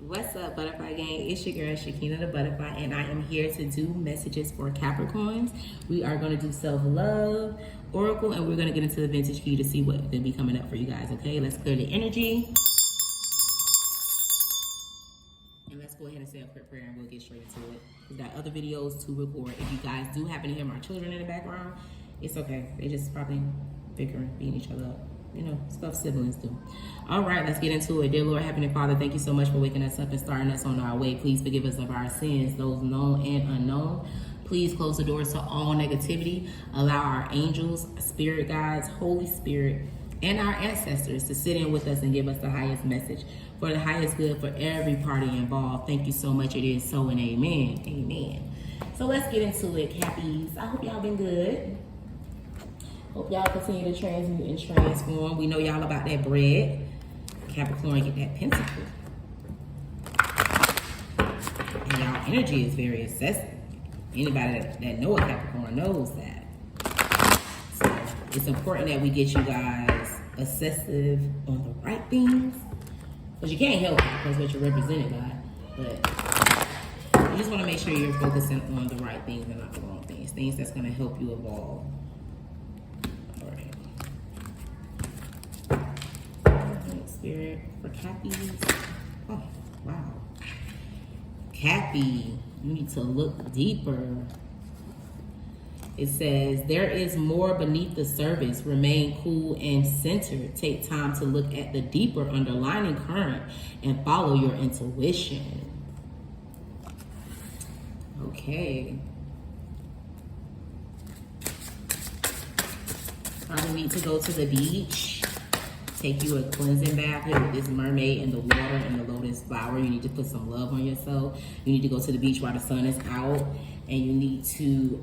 What's up, Butterfly Gang? It's your girl, Shakina the Butterfly, and I am here to do messages for Capricorns. We are going to do self-love, oracle, and we're going to get into the vintage key to see what's going to be coming up for you guys, okay? Let's clear the energy. And let's go ahead and say a quick prayer, and we'll get straight into it. We've got other videos to record. If you guys do happen to hear my children in the background, it's okay. They just probably bickering, beating each other up. You know, stuff siblings do. All right, let's get into it. Dear Lord, Heavenly Father, thank you so much for waking us up and starting us on our way. Please forgive us of our sins, those known and unknown. Please close the doors to all negativity. Allow our angels, spirit guides, Holy Spirit, and our ancestors to sit in with us and give us the highest message for the highest good for every party involved. Thank you so much. It is so, and amen. Amen. So let's get into it, Cappies. I hope y'all been good. Hope y'all continue to transmute and transform. We know y'all about that bread. Capricorn, get that pentacle. And y'all energy is very excessive. Anybody that know a Capricorn knows that. So it's important that we get you guys obsessive on the right things. Because you can't help it because what you're represented by. But you just want to make sure you're focusing on the right things and not the wrong things. Things that's going to help you evolve. Spirit for Cappies. Oh, wow. Cappy, you need to look deeper. It says, there is more beneath the surface. Remain cool and centered. Take time to look at the deeper underlying current and follow your intuition. Okay. Probably need to go to the beach. Take you a cleansing bath here with this mermaid in the water and the lotus flower. You need to put some love on yourself. You need to go to the beach while the sun is out, and you need to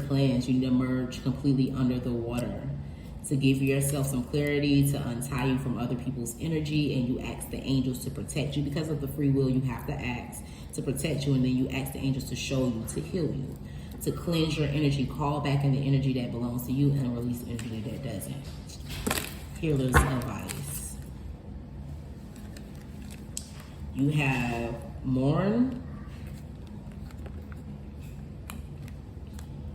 cleanse. You need to merge completely under the water to give yourself some clarity, to untie you from other people's energy, and you ask the angels to protect you. Because of the free will, you have to ask to protect you, and then you ask the angels to show you, to heal you, to cleanse your energy, call back in the energy that belongs to you and release the energy that doesn't. Healer's advice. You have Mourn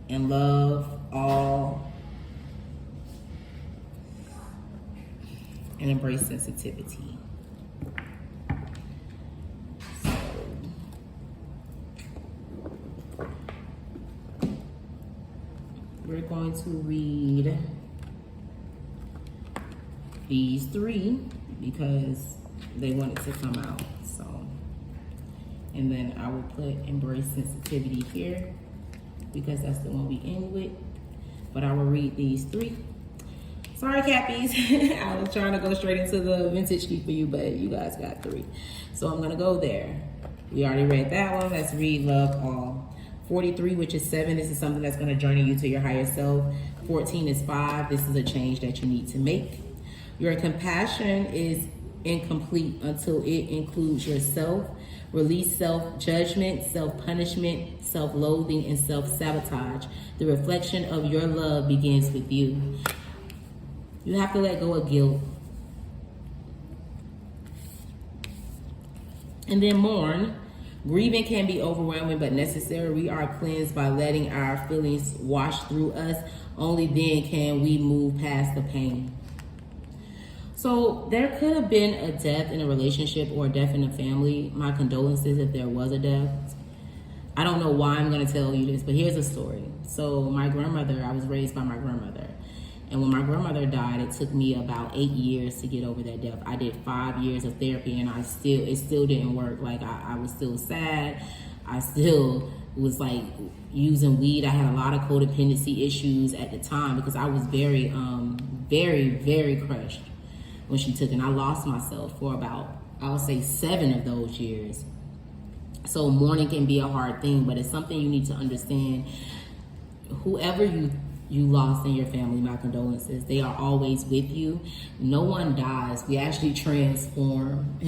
and love all and embrace sensitivity. We're going to read these three because they wanted to come out. So, and then I will put embrace sensitivity here because that's the one we end with. But I will read these three. Sorry, Cappies. I was trying to go straight into the vintage key for you, but you guys got three. So I'm gonna go there. We already read that one. Let's read love all. 43, which is 7, this is something that's going to journey you to your higher self. 14 is 5, this is a change that you need to make. Your compassion is incomplete until it includes yourself. Release self-judgment, self-punishment, self-loathing, and self-sabotage. The reflection of your love begins with you. You have to let go of guilt. And then mourn. Grieving can be overwhelming but necessary. We are cleansed by letting our feelings wash through us. Only then can we move past the pain. So there could have been a death in a relationship or a death in a family. My condolences if there was a death. I don't know why I'm going to tell you this, but here's a story. So my grandmother, I was raised by my grandmother. And when my grandmother died, it took me about 8 years to get over that death. I did 5 years of therapy and it still didn't work. Like I was still sad. I still was like using weed. I had a lot of codependency issues at the time because I was very, very crushed when she took it. And I lost myself for about, I would say 7 of those years. So mourning can be a hard thing, but it's something you need to understand. Whoever you lost in your family, my condolences. They are always with you. No one dies. We actually transform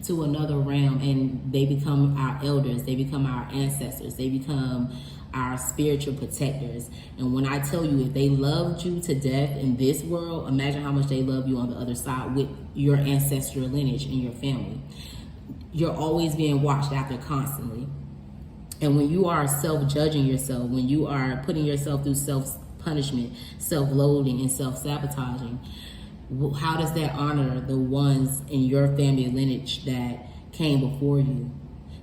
to another realm and they become our elders. They become our ancestors. They become our spiritual protectors. And when I tell you, if they loved you to death in this world, imagine how much they love you on the other side with your ancestral lineage and your family. You're always being watched after constantly. And when you are self-judging yourself, when you are putting yourself through self-punishment, self-loathing, and self-sabotaging, how does that honor the ones in your family lineage that came before you?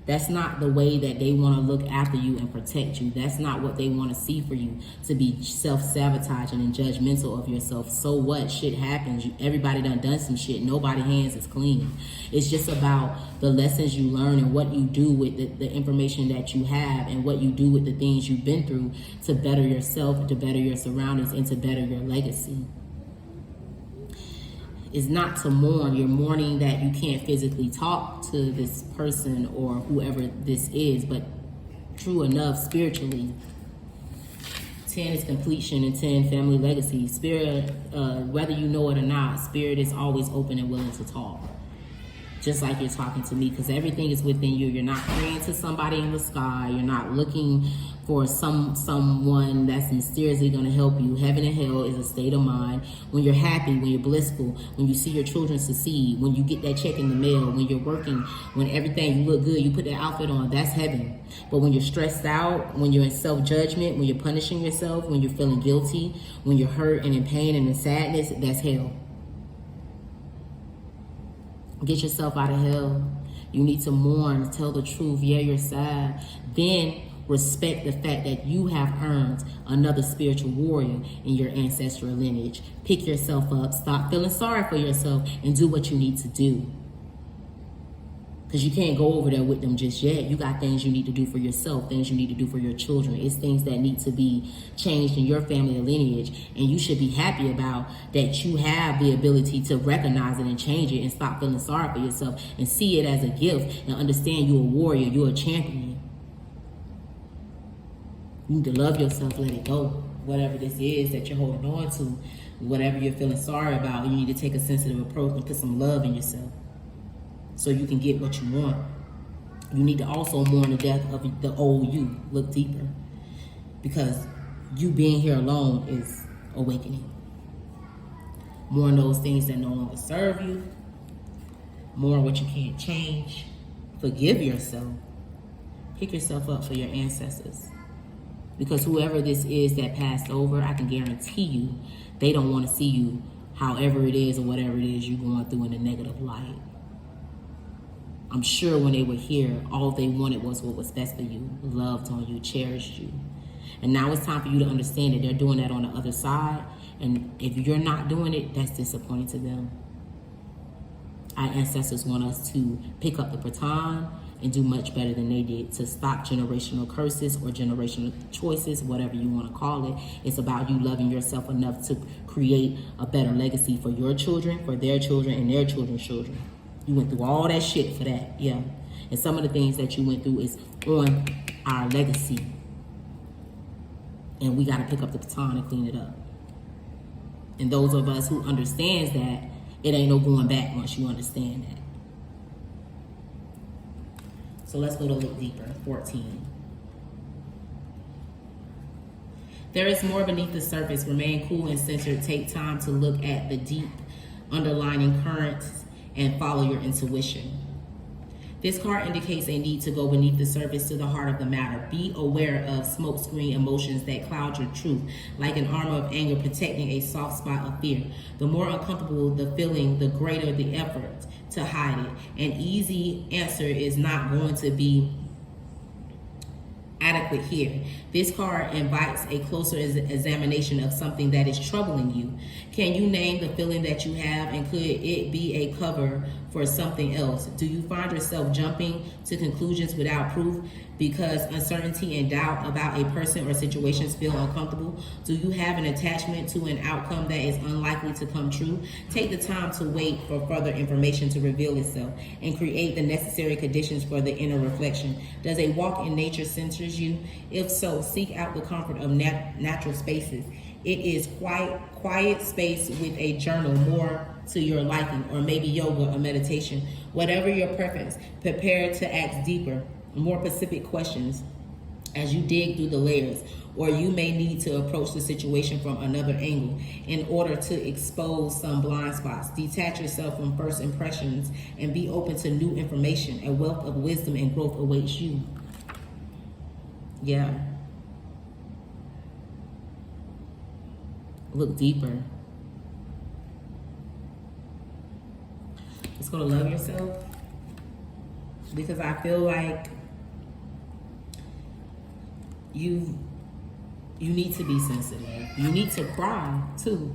That's not the way that they want to look after you and protect you. That's not what they want to see for you, to be self-sabotaging and judgmental of yourself. So what? Shit happens. Everybody done some shit. Nobody's hands is clean. It's just about the lessons you learn and what you do with the information that you have and what you do with the things you've been through to better yourself, to better your surroundings, and to better your legacy. Is not to mourn. You're mourning that you can't physically talk to this person or whoever this is, but true enough, spiritually, 10 is completion and 10 family legacy. Spirit, whether you know it or not, spirit is always open and willing to talk. Just like you're talking to me, because everything is within you. You're not praying to somebody in the sky. You're not looking for someone that's mysteriously going to help you. Heaven and hell is a state of mind. When you're happy, when you're blissful, when you see your children succeed, when you get that check in the mail, when you're working, when everything, you look good, you put that outfit on, that's heaven. But when you're stressed out, when you're in self-judgment, when you're punishing yourself, when you're feeling guilty, when you're hurt and in pain and in sadness, that's hell. Get yourself out of hell. You need to mourn, tell the truth. Yeah, you're sad. Then respect the fact that you have earned another spiritual warrior in your ancestral lineage. Pick yourself up. Stop feeling sorry for yourself and do what you need to do. Because you can't go over there with them just yet. You got things you need to do for yourself, things you need to do for your children. It's things that need to be changed in your family lineage. And you should be happy about that you have the ability to recognize it and change it and stop feeling sorry for yourself and see it as a gift and understand you're a warrior, you're a champion. You need to love yourself, let it go. Whatever this is that you're holding on to, whatever you're feeling sorry about, you need to take a sensitive approach and put some love in yourself, so you can get what you want. You need to also mourn the death of the old you. Look deeper. Because you being here alone is awakening. Mourn those things that no longer serve you. Mourn what you can't change. Forgive yourself. Pick yourself up for your ancestors. Because whoever this is that passed over, I can guarantee you, they don't want to see you however it is or whatever it is you're going through in a negative light. I'm sure when they were here, all they wanted was what was best for you, loved on you, cherished you. And now it's time for you to understand that they're doing that on the other side. And if you're not doing it, that's disappointing to them. Our ancestors want us to pick up the baton and do much better than they did, to stop generational curses or generational choices, whatever you want to call it. It's about you loving yourself enough to create a better legacy for your children, for their children, and their children's children. You went through all that shit for that, yeah. And some of the things that you went through is on our legacy. And we got to pick up the baton and clean it up. And those of us who understands that, it ain't no going back once you understand that. So let's go to look deeper. 14. There is more beneath the surface. Remain cool and centered. Take time to look at the deep underlying currents and follow your intuition. This card indicates a need to go beneath the surface to the heart of the matter. Be aware of smokescreen emotions that cloud your truth, like an armor of anger protecting a soft spot of fear. The more uncomfortable the feeling, the greater the effort to hide it. An easy answer is not going to be adequate here. This card invites a closer examination of something that is troubling you. Can you name the feeling that you have, and could it be a cover for something else? Do you find yourself jumping to conclusions without proof because uncertainty and doubt about a person or situations feel uncomfortable? Do you have an attachment to an outcome that is unlikely to come true? Take the time to wait for further information to reveal itself and create the necessary conditions for the inner reflection. Does a walk in nature centers you? If so, seek out the comfort of natural spaces. It is quiet space with a journal more to your liking, or maybe yoga or meditation. Whatever your preference, prepare to ask deeper, more specific questions as you dig through the layers, or you may need to approach the situation from another angle in order to expose some blind spots. Detach yourself from first impressions and be open to new information. A wealth of wisdom and growth awaits you. Yeah. Look deeper. It's going to love yourself, because I feel like you need to be sensitive. You need to cry too.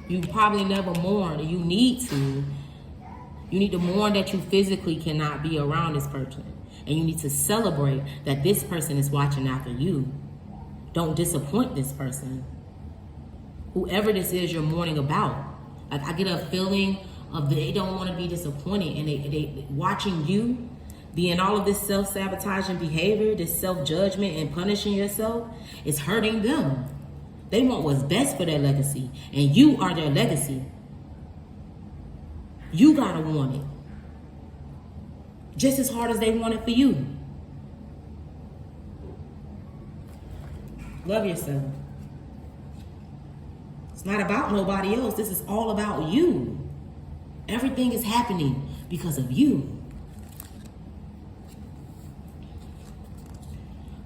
You probably never mourn. You need to mourn that you physically cannot be around this person. And you need to celebrate that this person is watching after you. Don't disappoint this person. Whoever this is you're mourning about. Like, I get a feeling of they don't want to be disappointed, and they watching you being all of this self-sabotaging behavior, this self-judgment and punishing yourself, is hurting them. They want what's best for their legacy, and you are their legacy. You gotta want it just as hard as they want it for you. Love yourself. It's not about nobody else. This is all about you. Everything is happening because of you.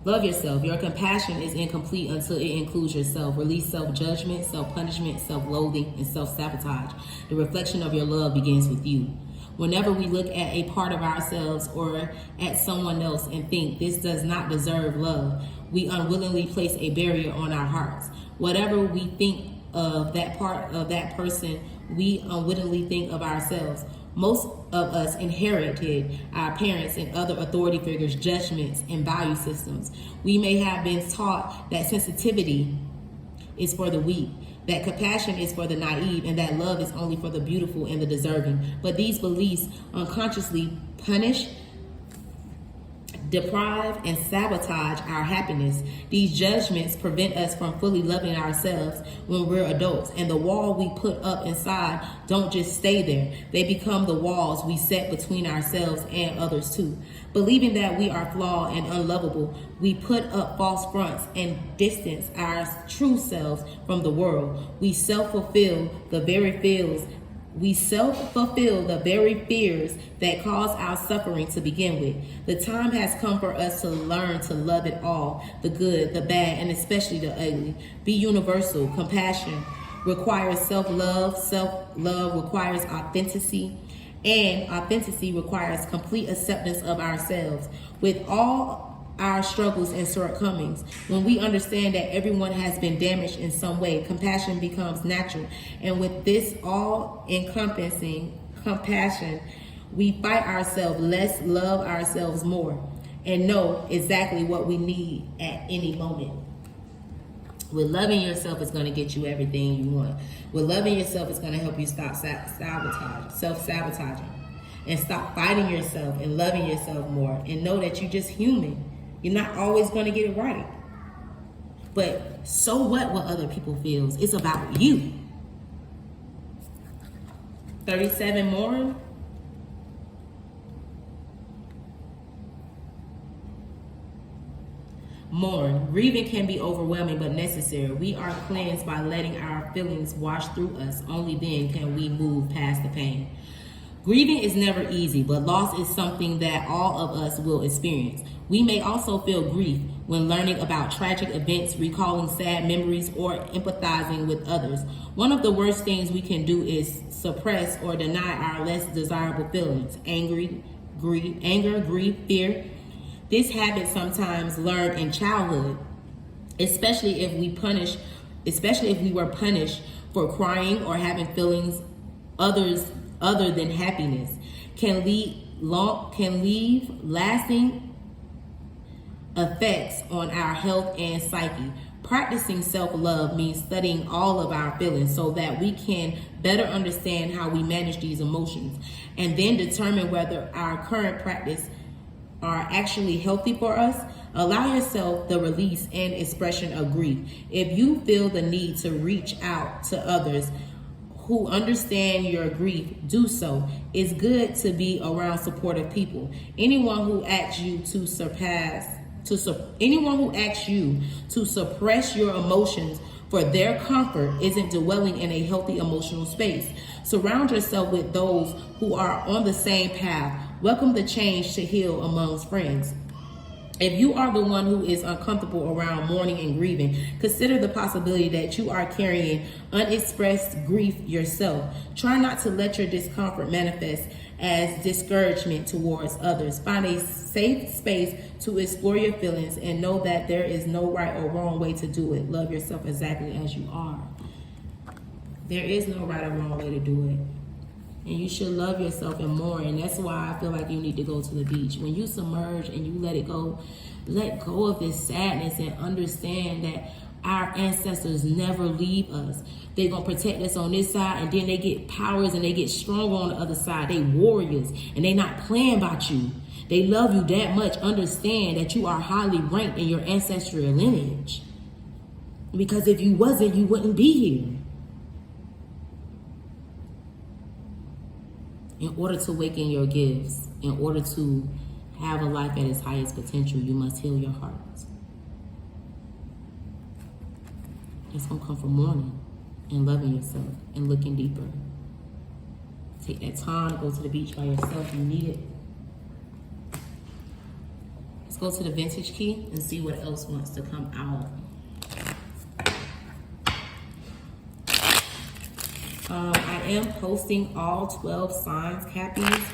Love yourself. Your compassion is incomplete until it includes yourself. Release self-judgment, self-punishment, self-loathing, and self-sabotage. The reflection of your love begins with you. Whenever we look at a part of ourselves or at someone else and think this does not deserve love, we unwillingly place a barrier on our hearts. Whatever we think of that part of that person, we unwittingly think of ourselves. Most of us inherited our parents and other authority figures' judgments and value systems. We may have been taught that sensitivity is for the weak, that compassion is for the naive, and that love is only for the beautiful and the deserving. But these beliefs unconsciously punish, deprive, and sabotage our happiness. These judgments prevent us from fully loving ourselves when we're adults, and the wall we put up inside don't just stay there. They become the walls we set between ourselves and others too. Believing that we are flawed and unlovable, we put up false fronts and distance our true selves from the world. We self-fulfill the very fears that cause our suffering to begin with. The time has come for us to learn to love it all, the good, the bad, and especially the ugly. Be universal. Compassion requires self-love. Self-love requires authenticity. And authenticity requires complete acceptance of ourselves. With all our struggles and shortcomings, when we understand that everyone has been damaged in some way, compassion becomes natural. And with this all-encompassing compassion, we fight ourselves less, love ourselves more, and know exactly what we need at any moment. With loving yourself is going to get you everything you want. With loving yourself is going to help you stop self-sabotaging, and stop fighting yourself and loving yourself more, and know that you're just human. You're not always going to get it right. But so what other people feels? It's about you. 37 Mourn. Mourn. Grieving can be overwhelming but necessary. We are cleansed by letting our feelings wash through us. Only then can we move past the pain. Grieving is never easy, but loss is something that all of us will experience. We may also feel grief when learning about tragic events, recalling sad memories, or empathizing with others. One of the worst things we can do is suppress or deny our less desirable feelings: anger, grief, fear. This habit sometimes learned in childhood, especially if we were punished for crying or having feelings other than happiness, can leave lasting effects on our health and psyche. Practicing self-love means studying all of our feelings so that we can better understand how we manage these emotions, and then determine whether our current practice are actually healthy for us. Allow yourself the release and expression of grief. If you feel the need to reach out to others who understand your grief, do so. It's good to be around supportive people. Anyone who asks you to anyone who asks you to suppress your emotions for their comfort isn't dwelling in a healthy emotional space. Surround yourself with those who are on the same path. Welcome the change to heal amongst friends. If you are the one who is uncomfortable around mourning and grieving, consider the possibility that you are carrying unexpressed grief yourself. Try not to let your discomfort manifest as discouragement towards others. Find a safe space to explore your feelings and know that there is no right or wrong way to do it. Love yourself exactly as you are. There is no right or wrong way to do it. And you should love yourself and more. And that's why I feel like you need to go to the beach. When you submerge and you let go of this sadness and understand that our ancestors never leave us. They're going to protect us on this side, and then they get powers and they get stronger on the other side. They warriors, and they not playing about you. They love you that much. Understand that you are highly ranked in your ancestral lineage. Because if you wasn't, you wouldn't be here. In order to awaken your gifts, in order to have a life at its highest potential, you must heal your heart. It's going to come from mourning and loving yourself and looking deeper. Take that time to go to the beach by yourself. You need it. Let's go to the vintage key and see what else wants to come out. I am posting all 12 signs, Cappies.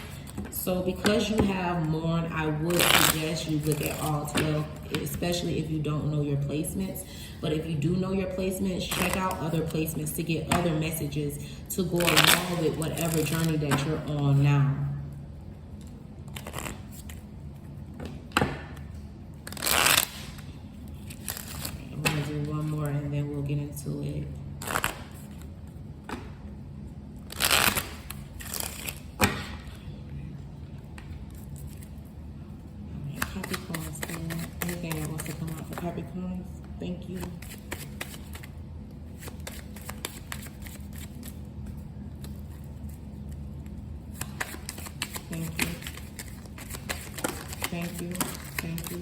So because you have Mourn, I would suggest you look at all 12, especially if you don't know your placements. But if you do know your placements, check out other placements to get other messages to go along with whatever journey that you're on now. I'm going to do one more and then we'll get into it. Anything that wants to come out for Capricorns, thank you. Thank you. Thank you. Thank you.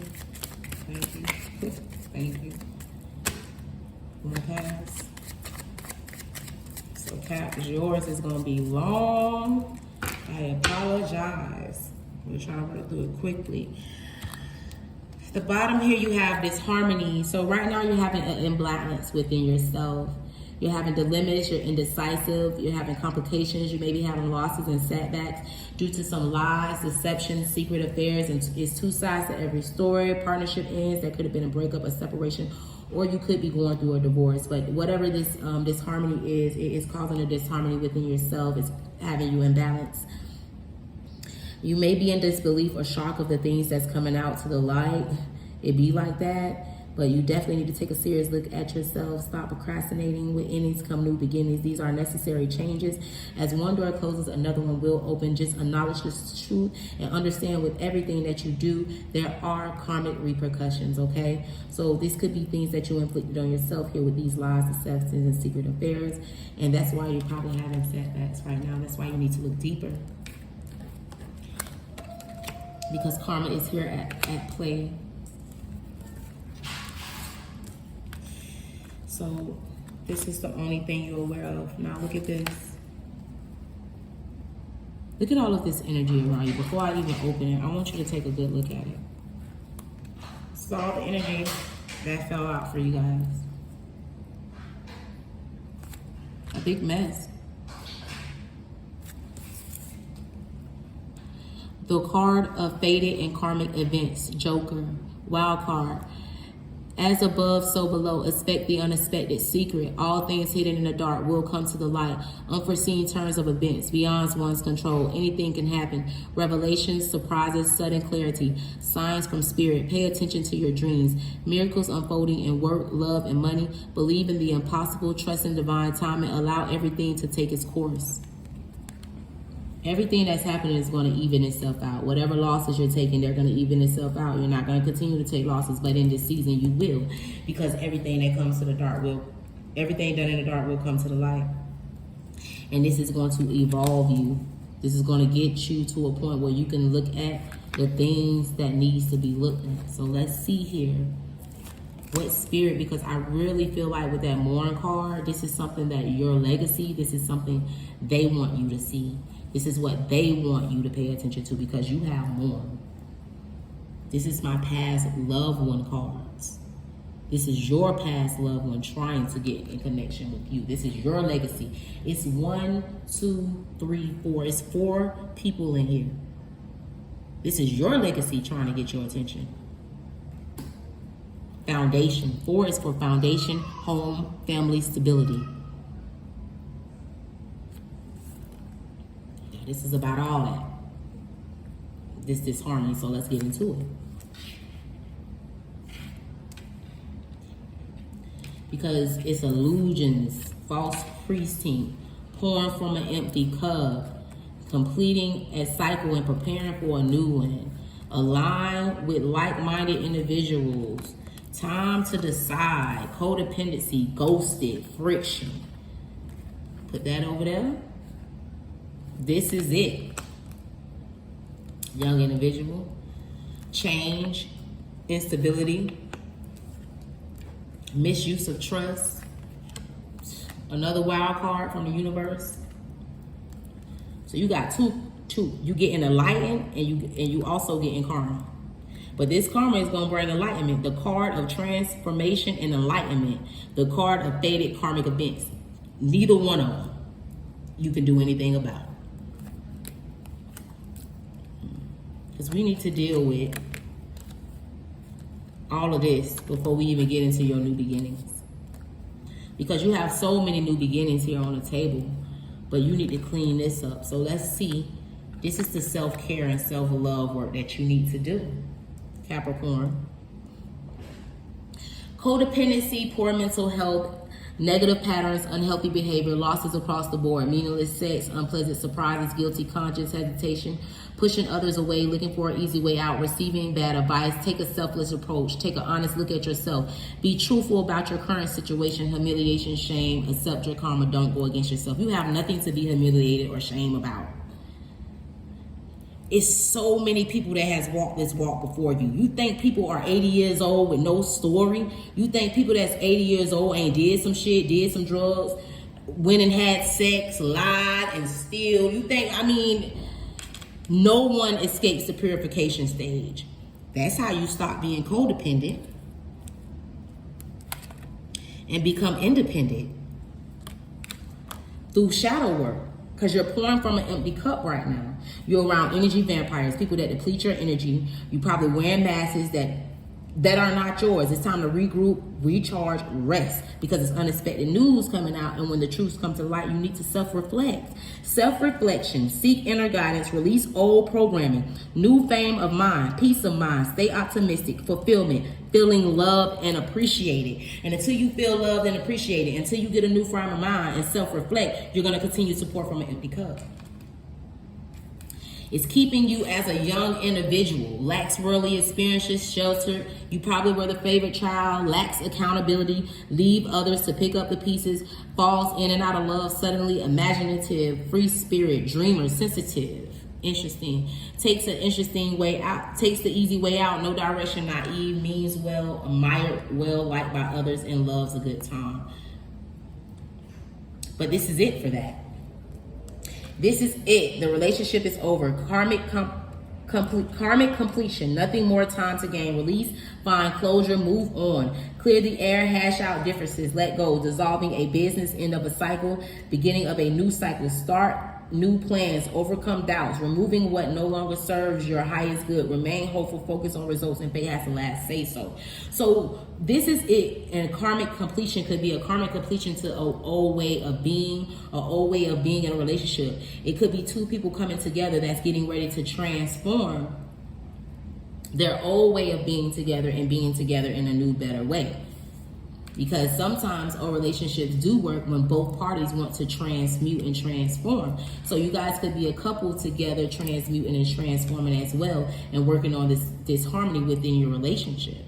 Thank you. Thank you. I'm gonna pass. So Cap, yours is gonna be long. I apologize. We're trying to work through it quickly. The bottom here, you have this harmony. So right now you're having an imbalance within yourself. You're having dilemmas, you're indecisive, you're having complications, you may be having losses and setbacks due to some lies, deception, secret affairs, and it's two sides to every story. Partnership ends, that could have been a breakup, a separation, or you could be going through a divorce. But whatever this disharmony is, it is causing a disharmony within yourself. It's having you imbalanced. You may be in disbelief or shock of the things that's coming out to the light. It be like that. But you definitely need to take a serious look at yourself. Stop procrastinating. With endings come new beginnings. These are necessary changes. As one door closes, another one will open. Just acknowledge this truth and understand with everything that you do, there are karmic repercussions, okay? So this could be things that you inflicted on yourself here with these lies, deceptions, and secret affairs. And that's why you're probably having setbacks right now. That's why you need to look deeper. Because karma is here at play. So this is the only thing you're aware of. Now look at this. Look at all of this energy around you. Before I even open it, I want you to take a good look at it. This is all the energy that fell out for you guys. A big mess. The card of fated and karmic events, Joker, wild card. As above, so below. Expect the unexpected, secret. All things hidden in the dark will come to the light. Unforeseen turns of events beyond one's control. Anything can happen. Revelations, surprises, sudden clarity. Signs from spirit. Pay attention to your dreams. Miracles unfolding in work, love, and money. Believe in the impossible. Trust in divine timing. Allow everything to take its course. Everything that's happening is going to even itself out. Whatever losses you're taking, they're going to even itself out. You're not going to continue to take losses, but in this season you will, because everything that comes to the dark everything done in the dark will come to the light. And this is going to evolve you. This is going to get you to a point where you can look at the things that needs to be looked at. So let's see here. What spirit, because I really feel like with that Mourn card, this is something that your legacy, this is something they want you to see. This is what they want you to pay attention to, because you have Mourn. This is my past loved one cards. This is your past loved one trying to get in connection with you. This is your legacy. It's 1, 2, 3, 4. It's 4 people in here. This is your legacy trying to get your attention. Foundation. 4 is for foundation, home, family, stability. Now, this is about all that. This disharmony, so let's get into it. Because it's illusions, false priesting, pouring from an empty cup, completing a cycle and preparing for a new one, align with like-minded individuals, time to decide, codependency, ghosted, friction. Put that over there. This is it. Young individual, change, instability, misuse of trust, another wild card from the universe. So you got two. You get enlightened, and you also get in karma. But this karma is going to bring enlightenment. The card of transformation and enlightenment. The card of faded karmic events. Neither one of them you can do anything about. Because we need to deal with all of this before we even get into your new beginnings. Because you have so many new beginnings here on the table, but you need to clean this up. So let's see. This is the self-care and self-love work that you need to do, Capricorn. Codependency, poor mental health, negative patterns, unhealthy behavior, losses across the board, meaningless sex, unpleasant surprises, guilty conscience, hesitation, pushing others away, looking for an easy way out, receiving bad advice. Take a selfless approach. Take an honest look at yourself. Be truthful about your current situation. Humiliation, shame, accept your karma. Don't go against yourself. You have nothing to be humiliated or shame about. It's so many people that has walked this walk before you. You think people are 80 years old with no story? You think people that's 80 years old ain't did some shit, did some drugs, went and had sex, lied, and steal? You think, no one escapes the purification stage. That's how you stop being codependent and become independent. Through shadow work. Because you're pouring from an empty cup right now. You're around energy vampires, people that deplete your energy. You probably wearing masks that are not yours. It's time to regroup, recharge, rest, because it's unexpected news coming out. And when the truths come to light, you need to self-reflect. Self-reflection, seek inner guidance, release old programming, new fame of mind, peace of mind, stay optimistic, fulfillment, feeling loved and appreciated. And until you feel loved and appreciated, until you get a new frame of mind and self-reflect, you're going to continue to pour from an empty cup. It's keeping you as a young individual, lacks worldly experiences, sheltered. You probably were the favorite child, lacks accountability, leave others to pick up the pieces, falls in and out of love suddenly, imaginative, free spirit, dreamer, sensitive, interesting, takes an interesting way out, takes the easy way out, no direction, naive, means well, admired, well liked by others, and loves a good time. But this is it for that. This is it. The relationship is over. Karmic completion. Nothing more time to gain. Release, find closure, move on. Clear the air, hash out differences, let go. Dissolving a business, end of a cycle, beginning of a new cycle. Start new plans, overcome doubts, removing what no longer serves your highest good. Remain hopeful, focus on results, and fate has the last say so. So this is it. And karmic completion could be a karmic completion to an old way of being, an old way of being in a relationship. It could be two people coming together that's getting ready to transform their old way of being together and being together in a new, better way. Because sometimes our relationships do work when both parties want to transmute and transform. So you guys could be a couple together transmuting and transforming as well, and working on this harmony within your relationship.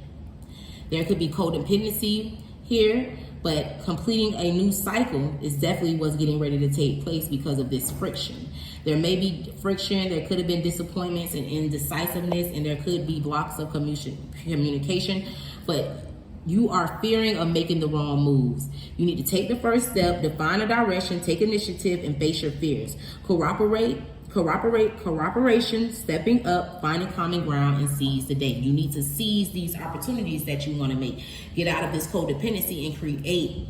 There could be codependency here, but completing a new cycle is definitely what's getting ready to take place because of this friction. There may be friction, there could have been disappointments and indecisiveness, and there could be blocks of communication, but you are fearing of making the wrong moves. You need to take the first step, define a direction, take initiative, and face your fears. Cooperation, stepping up, finding common ground, and seize the day. You need to seize these opportunities that you want to make. Get out of this codependency and create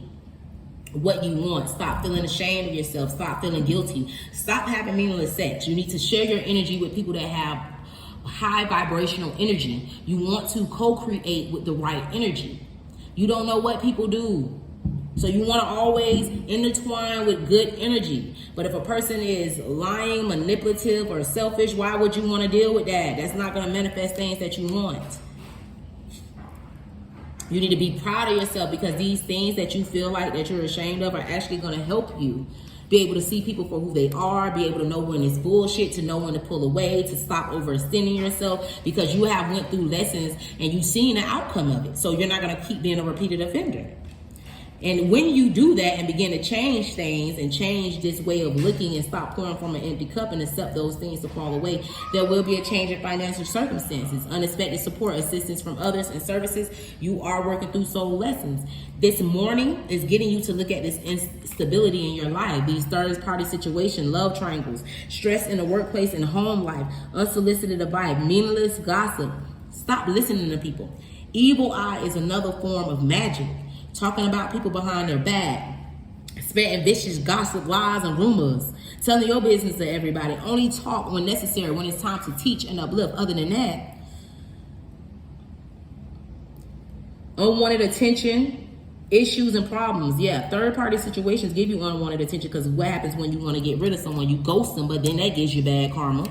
what you want. Stop feeling ashamed of yourself. Stop feeling guilty. Stop having meaningless sex. You need to share your energy with people that have high vibrational energy. You want to co-create with the right energy. You don't know what people do, so you want to always intertwine with good energy. But if a person is lying, manipulative, or selfish, why would you want to deal with that? That's not going to manifest things that you want. You need to be proud of yourself, because these things that you feel like that you're ashamed of are actually going to help you be able to see people for who they are, be able to know when it's bullshit, to know when to pull away, to stop overextending yourself, because you have went through lessons and you've seen the outcome of it. So you're not going to keep being a repeated offender. And when you do that and begin to change things and change this way of looking and stop pouring from an empty cup and accept those things to fall away, there will be a change in financial circumstances, unexpected support, assistance from others, and services. You are working through soul lessons. This morning is getting you to look at this instability in your life, these third-party situations, love triangles, stress in the workplace and home life, unsolicited advice, meaningless gossip. Stop listening to people. Evil eye is another form of magic. Talking about people behind their back, spreading vicious gossip, lies, and rumors, telling your business to everybody. Only talk when necessary, when it's time to teach and uplift. Other than that, unwanted attention, issues, and problems. Yeah, third-party situations give you unwanted attention, because what happens when you want to get rid of someone? You ghost them, but then that gives you bad karma,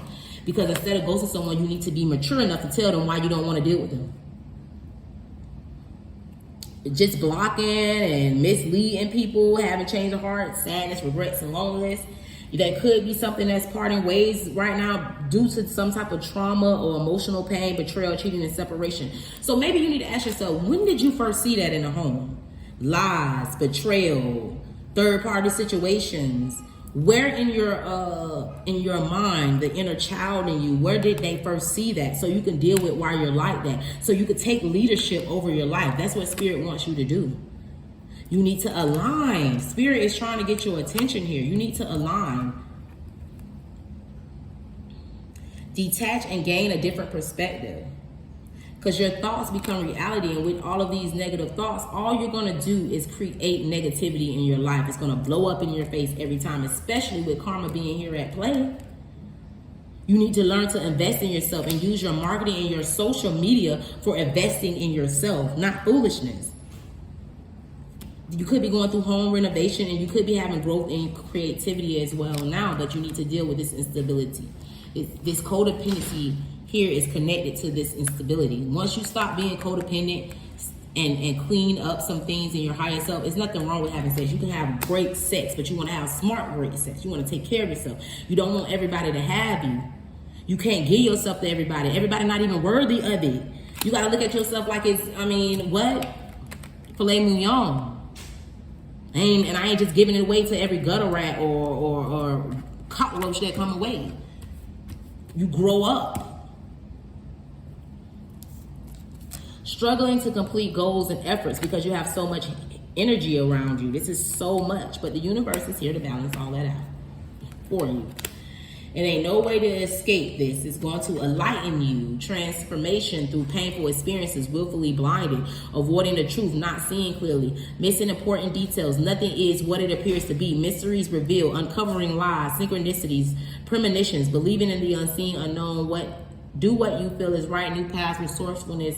because instead of ghosting someone, you need to be mature enough to tell them why you don't want to deal with them. Just blocking and misleading people, having change of heart, sadness, regrets, and loneliness. That could be something that's parting ways right now due to some type of trauma or emotional pain, betrayal, cheating, and separation. So maybe you need to ask yourself, when did you first see that in the home? Lies, betrayal, third-party situations. Where in your mind, the inner child in you, where did they first see that? So you can deal with why you're like that. So you can take leadership over your life. That's what Spirit wants you to do. You need to align. Spirit is trying to get your attention here. You need to align. Detach and gain a different perspective. Because your thoughts become reality, and with all of these negative thoughts, all you're going to do is create negativity in your life. It's going to blow up in your face every time, especially with karma being here at play. You need to learn to invest in yourself and use your marketing and your social media for investing in yourself, not foolishness. You could be going through home renovation, and you could be having growth in creativity as well now, but you need to deal with this instability. This codependency here is connected to this instability. Once you stop being codependent and clean up some things in your higher self, there's nothing wrong with having sex. You can have great sex, but you want to have smart great sex. You want to take care of yourself. You don't want everybody to have you. You can't give yourself to everybody. Everybody not even worthy of it. You got to look at yourself like it's, what? Filet mignon. And I ain't just giving it away to every gutter rat or cockroach that come away. You grow up. Struggling to complete goals and efforts because you have so much energy around you. This is so much, but the universe is here to balance all that out for you. It ain't no way to escape this. It's going to enlighten you. Transformation through painful experiences, willfully blinded, avoiding the truth, not seeing clearly, missing important details. Nothing is what it appears to be. Mysteries revealed, uncovering lies, synchronicities, premonitions, believing in the unseen, unknown. Do what you feel is right. New paths, resourcefulness.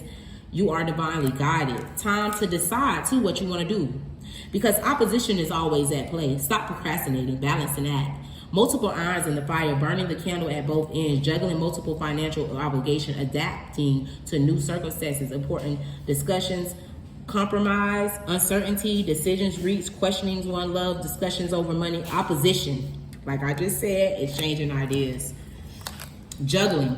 You are divinely guided. Time to decide, too, what you want to do. Because opposition is always at play. Stop procrastinating. Balance and act. Multiple irons in the fire, burning the candle at both ends, juggling multiple financial obligations, adapting to new circumstances, important discussions, compromise, uncertainty, decisions reached, questionings one love, discussions over money, opposition. Like I just said, exchanging ideas. Juggling.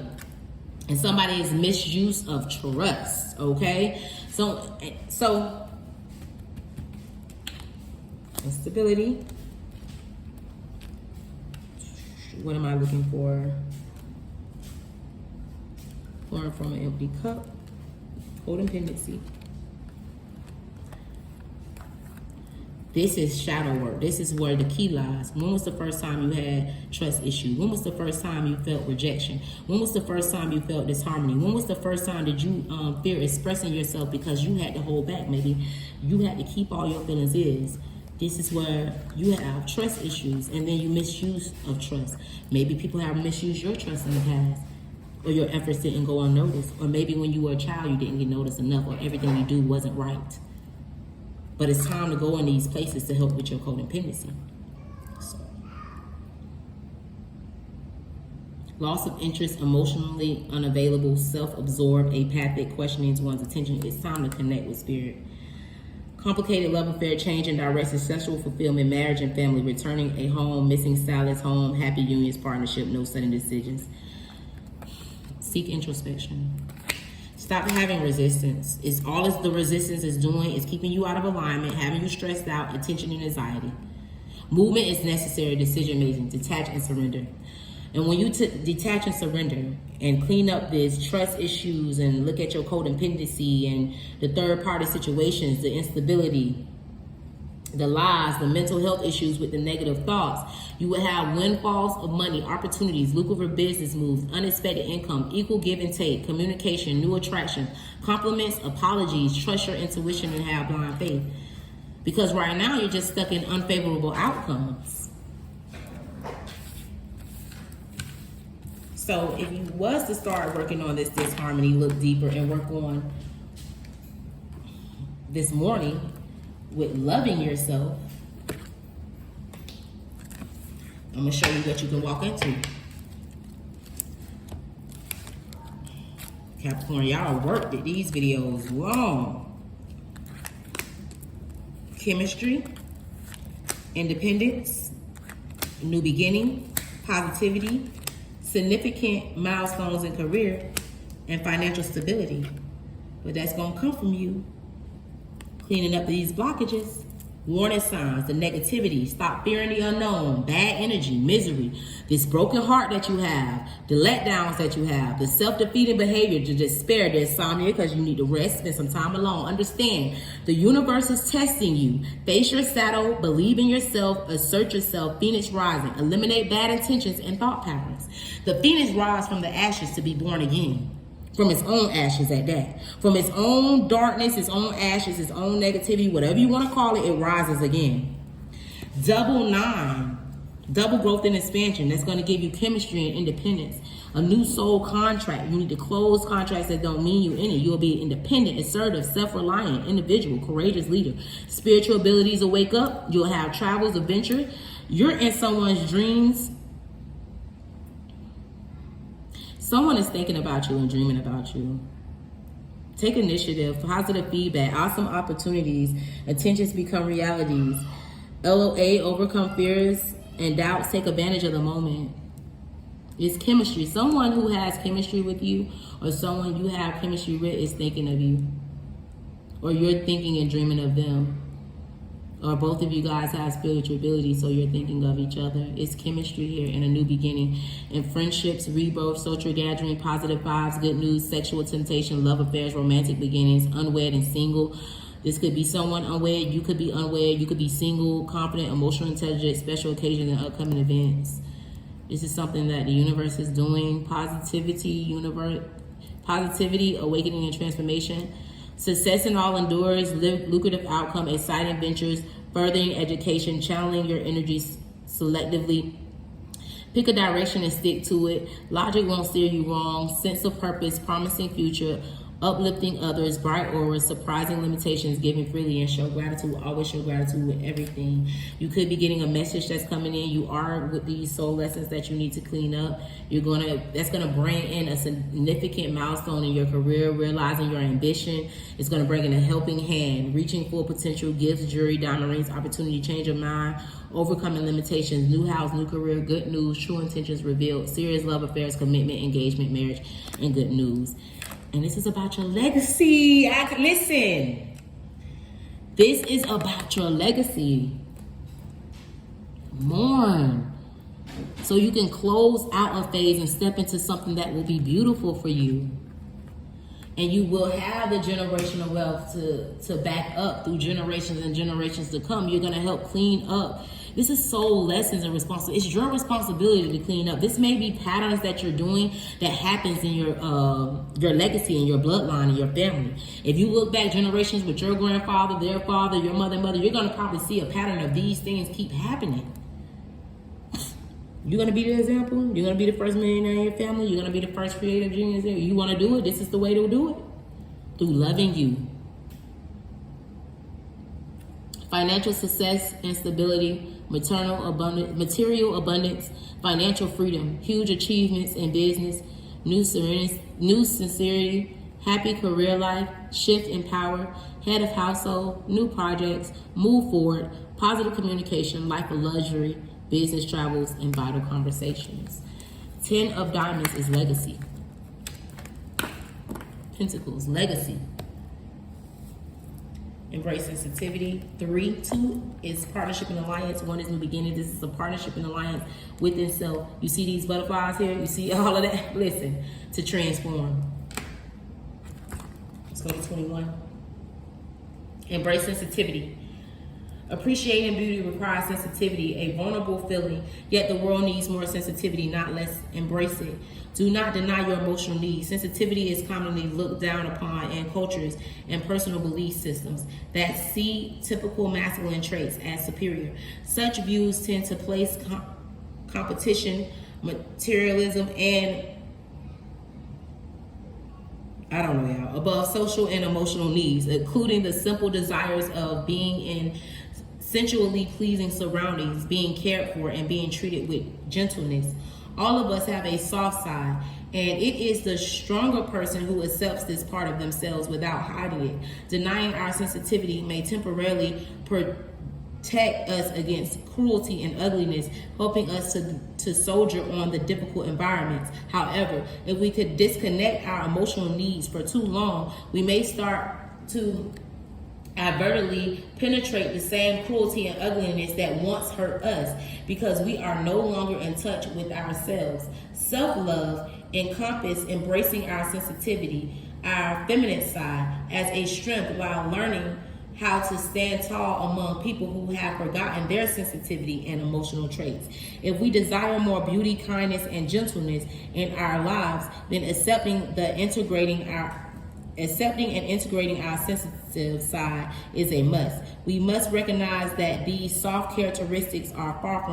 And somebody's misuse of trust, okay? So instability. What am I looking for? Pouring from an empty cup. Codependency. This is shadow work. This is where the key lies. When was the first time you had trust issues? When was the first time you felt rejection? When was the first time you felt disharmony? When was the first time that you fear expressing yourself because you had to hold back? Maybe you had to keep all your feelings is. This is where you have trust issues, and then you misuse of trust. Maybe people have misused your trust in the past, or your efforts didn't go unnoticed, or maybe when you were a child you didn't get noticed enough, or everything you do wasn't right. But it's time to go in these places to help with your codependency. So, loss of interest, emotionally unavailable, self-absorbed, apathic, questioning to one's attention. It's time to connect with spirit. Complicated love affair, change in direction, sexual fulfillment, marriage and family, returning a home, missing salads, home, happy unions, partnership, no sudden decisions. Seek introspection. Stop having resistance. It's all the resistance is doing is keeping you out of alignment, having you stressed out, attention and anxiety. Movement is necessary, decision making, detach and surrender. And when you detach and surrender and clean up these trust issues and look at your codependency and the third party situations, the instability, the lies, the mental health issues with the negative thoughts, you will have windfalls of money, opportunities, lucrative business moves, unexpected income, equal give and take, communication, new attraction, compliments, apologies, trust your intuition and have blind faith. Because right now you're just stuck in unfavorable outcomes. So if you was to start working on this disharmony, look deeper and work on this morning with loving yourself, I'm going to show you what you can walk into. Capricorn, y'all worked at these videos long. Chemistry, independence, new beginning, positivity, significant milestones in career, and financial stability. But that's going to come from you cleaning up these blockages. Warning signs, the negativity, stop fearing the unknown, bad energy, misery, this broken heart that you have, the letdowns that you have, the self-defeating behavior, the despair, the insomnia because you need to rest, spend some time alone. Understand, the universe is testing you. Face your shadow, believe in yourself, assert yourself, Phoenix rising, eliminate bad intentions and thought patterns. The Phoenix rises from the ashes to be born again. From its own ashes at that. From its own darkness, its own ashes, its own negativity, whatever you want to call it, it rises again. Double 9, double growth and expansion. That's going to give you chemistry and independence. A new soul contract. You need to close contracts that don't mean you in it. You'll be independent, assertive, self-reliant, individual, courageous leader. Spiritual abilities will wake up. You'll have travels, adventure. You're in someone's dreams. Someone is thinking about you and dreaming about you. Take initiative, positive feedback, awesome opportunities, intentions become realities. LOA, overcome fears and doubts, take advantage of the moment. It's chemistry. Someone who has chemistry with you or someone you have chemistry with is thinking of you. Or you're thinking and dreaming of them. Or both of you guys have spiritual ability, so you're thinking of each other. It's chemistry here and a new beginning. And friendships, rebirth, social gathering, positive vibes, good news, sexual temptation, love affairs, romantic beginnings, unwed and single. This could be someone unwed, you could be unwed, you could be single, confident, emotional intelligence, special occasions, and upcoming events. This is something that the universe is doing. Positivity, awakening and transformation. Success in all endures, lucrative outcome, exciting ventures, furthering education, channeling your energies selectively. Pick a direction and stick to it. Logic won't steer you wrong. Sense of purpose, promising future, uplifting others, bright auras, surprising limitations, giving freely, and show gratitude. Always show gratitude with everything. You could be getting a message that's coming in. You are with these soul lessons that you need to clean up. That's gonna bring in a significant milestone in your career, realizing your ambition. It's gonna bring in a helping hand, reaching full potential, gifts, jury, diamond rings, opportunity, change your mind, overcoming limitations, new house, new career, good news, true intentions revealed, serious love affairs, commitment, engagement, marriage, and good news. And this is about your legacy. Listen, this is about your legacy. Mourn. So you can close out a phase and step into something that will be beautiful for you. And you will have the generational wealth to back up through generations and generations to come. You're going to help clean up. This is soul lessons and responsibility. It's your responsibility to clean up. This may be patterns that you're doing that happens in your legacy, in your bloodline, in your family. If you look back generations with your grandfather, their father, your mother, you're going to probably see a pattern of these things keep happening. You're going to be the example. You're going to be the first millionaire in your family. You're going to be the first creative genius. You want to do it? This is the way to do it. Through loving you. Financial success and stability, material abundance, financial freedom, huge achievements in business, new sincerity, happy career life, shift in power, head of household, new projects, move forward, positive communication, life of luxury, business travels, and vital conversations. 10 of Diamonds is legacy. Pentacles, legacy. Embrace sensitivity. 2 is partnership and alliance. 1 is new beginning. This is a partnership and alliance within self. You see these butterflies here? You see all of that? Listen, to transform. Let's go to 21. Embrace sensitivity. Appreciating beauty requires sensitivity, a vulnerable feeling, yet the world needs more sensitivity, not less. Embrace it. Do not deny your emotional needs. Sensitivity is commonly looked down upon in cultures and personal belief systems that see typical masculine traits as superior. Such views tend to place competition, materialism, and above social and emotional needs, including the simple desires of being in sensually pleasing surroundings, being cared for, and being treated with gentleness. All of us have a soft side, and it is the stronger person who accepts this part of themselves without hiding it. Denying our sensitivity may temporarily protect us against cruelty and ugliness, helping us to soldier on the difficult environments. However, if we could disconnect our emotional needs for too long, we may start to advertently penetrate the same cruelty and ugliness that once hurt us, because we are no longer in touch with ourselves. Self-love encompasses embracing our sensitivity, our feminine side, as a strength, while learning how to stand tall among people who have forgotten their sensitivity and emotional traits. If we desire more beauty, kindness, and gentleness in our lives, then accepting and integrating our sensitive side is a must. We must recognize that these soft characteristics are far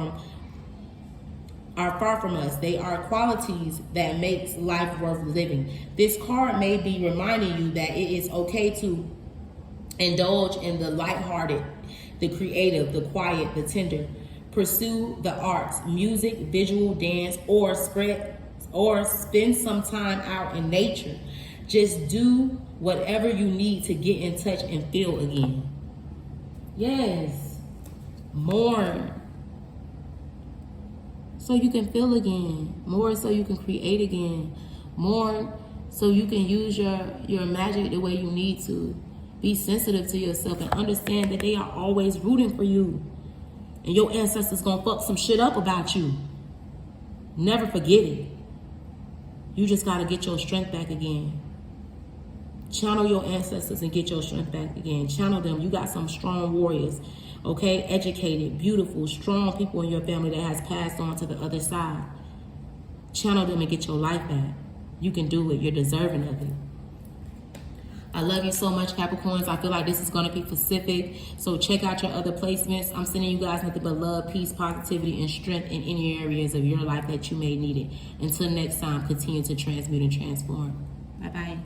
from us. They are qualities that makes life worth living. This card may be reminding you that it is okay to indulge in the lighthearted, the creative, the quiet, the tender. Pursue the arts, music, visual, dance, or spend some time out in nature. Just do whatever you need to get in touch and feel again. Yes. Mourn, so you can feel again. Mourn so you can create again. Mourn so you can use your magic the way you need to. Be sensitive to yourself and understand that they are always rooting for you. And your ancestors gonna fuck some shit up about you. Never forget it. You just gotta get your strength back again. Channel your ancestors and get your strength back again. Channel them. You got some strong warriors, okay? Educated, beautiful, strong people in your family that has passed on to the other side. Channel them and get your life back. You can do it. You're deserving of it. I love you so much, Capricorns. I feel like this is going to be specific. So check out your other placements. I'm sending you guys nothing but love, peace, positivity, and strength in any areas of your life that you may need it. Until next time, continue to transmute and transform. Bye-bye.